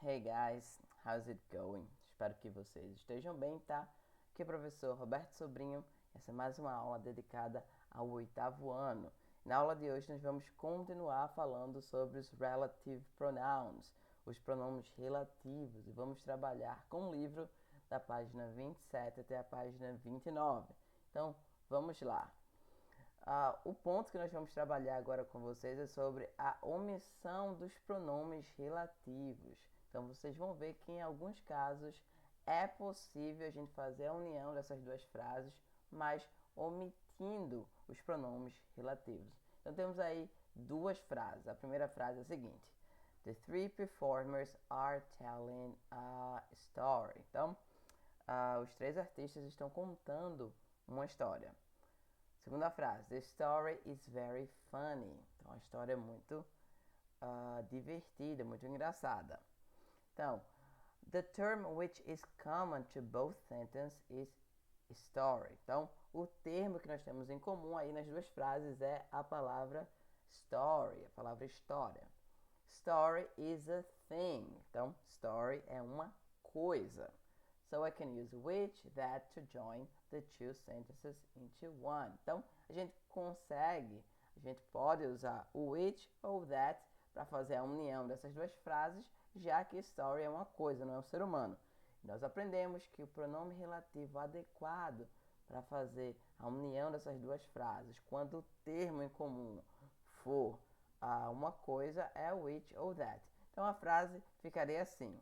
Hey guys, how's it going? Espero que vocês estejam bem, tá? Aqui é o professor Roberto Sobrinho. Essa é mais uma aula dedicada ao 8º ano. Na aula de hoje nós vamos continuar falando sobre os relative pronouns, os pronomes relativos, e vamos trabalhar com o livro da página 27 até a página 29. Então, vamos lá. O ponto que nós vamos trabalhar agora com vocês é sobre a omissão dos pronomes relativos. Então, vocês vão ver que em alguns casos é possível a gente fazer a união dessas duas frases, mas omitindo os pronomes relativos. Então, temos aí duas frases. A primeira frase é a seguinte: The three performers are telling a story. Então, os três artistas estão contando uma história. Segunda frase, the story is very funny. Então, a história é muito divertida, muito engraçada. Então, the term which is common to both sentences is story. Então, o termo que nós temos em comum aí nas duas frases é a palavra story, a palavra história. Story is a thing. Então, story é uma coisa. So I can use which, that to join the two sentences into one. Então, a gente pode usar o which ou that para fazer a união dessas duas frases, já que story é uma coisa, não é um ser humano. Nós aprendemos que o pronome relativo adequado para fazer a união dessas duas frases, quando o termo em comum for uma coisa, é which ou that. Então, a frase ficaria assim: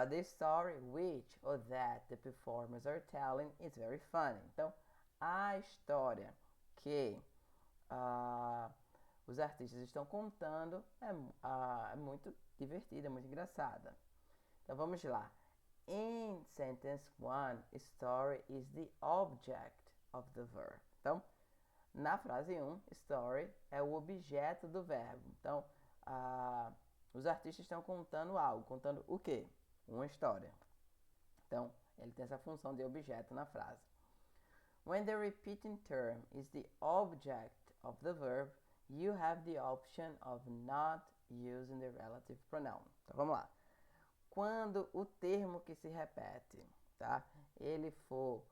the story which or that the performers are telling is very funny. Então, a história que os artistas estão contando é muito divertida, é muito engraçada. Então, vamos lá. In sentence 1, story is the object of the verb. Então, na frase 1, story é o objeto do verbo. Então, os artistas estão contando algo. Contando o quê? Uma história. Então, ele tem essa função de objeto na frase. When the repeating term is the object of the verb, you have the option of not using the relative pronoun. Então, vamos lá. Quando o termo que se repete, tá? Ele for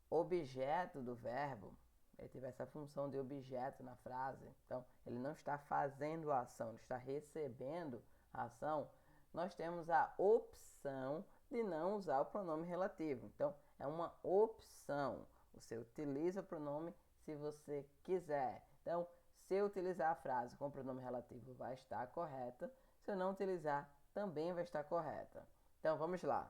objeto do verbo, ele tiver essa função de objeto na frase, então ele não está fazendo a ação, ele está recebendo a ação, nós temos a opção de não usar o pronome relativo. Então, é uma opção. Você utiliza o pronome se você quiser. Então, se eu utilizar a frase com o pronome relativo, vai estar correta. Se eu não utilizar, também vai estar correta. Então, vamos lá.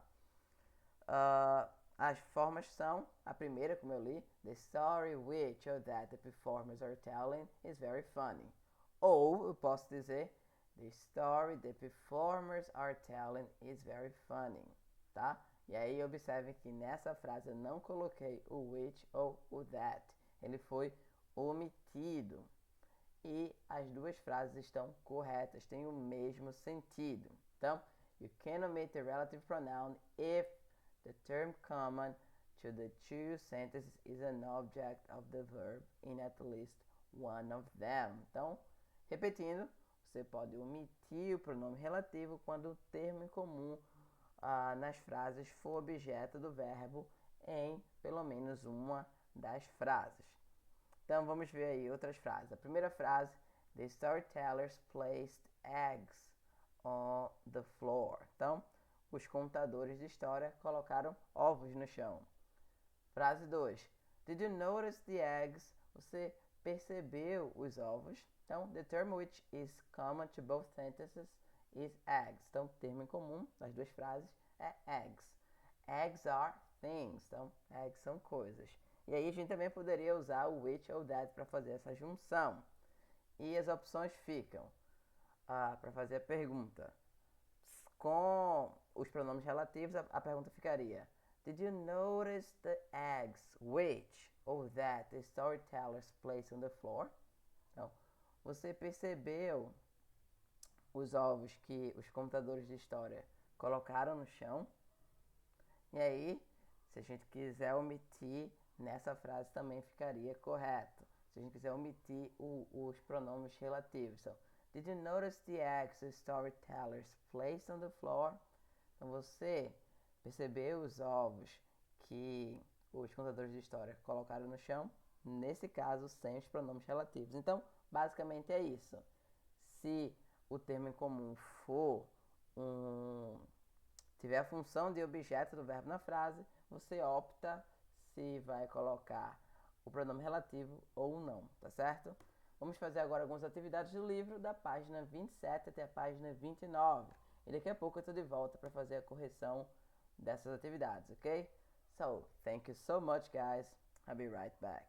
As formas são, a primeira, como eu li, the story which or that the performers are telling is very funny. Ou eu posso dizer, the story the performers are telling is very funny, tá? E aí observe que nessa frase eu não coloquei o which ou o that. Ele foi omitido. E as duas frases estão corretas, têm o mesmo sentido. Então, you can omit the relative pronoun if the term common to the two sentences is an object of the verb in at least one of them. Então, repetindo, você pode omitir o pronome relativo quando o termo em comum nas frases for objeto do verbo em pelo menos uma das frases. Então vamos ver aí outras frases. A primeira frase: The storytellers placed eggs on the floor. Então, os contadores de história colocaram ovos no chão. Frase 2. Did you notice the eggs? Você percebeu os ovos? Então, the term which is common to both sentences is eggs. Então, o termo em comum das duas frases é eggs. Eggs are things. Então, eggs são coisas. E aí a gente também poderia usar o which ou that para fazer essa junção. E as opções ficam para fazer a pergunta. Com os pronomes relativos, a pergunta ficaria: Did you notice the eggs which or that the storytellers placed on the floor? Então, você percebeu os ovos que os contadores de história colocaram no chão? E aí, se a gente quiser omitir, nessa frase também ficaria correto. Se a gente quiser omitir os pronomes relativos, são Did you notice the eggs the storytellers placed on the floor? Então você percebeu os ovos que os contadores de história colocaram no chão? Nesse caso, sem os pronomes relativos. Então, basicamente é isso. Se o termo em comum for tiver a função de objeto do verbo na frase, você opta se vai colocar o pronome relativo ou não, tá certo? Vamos fazer agora algumas atividades do livro, da página 27 até a página 29. E daqui a pouco eu estou de volta para fazer a correção dessas atividades, ok? So, thank you so much, guys. I'll be right back.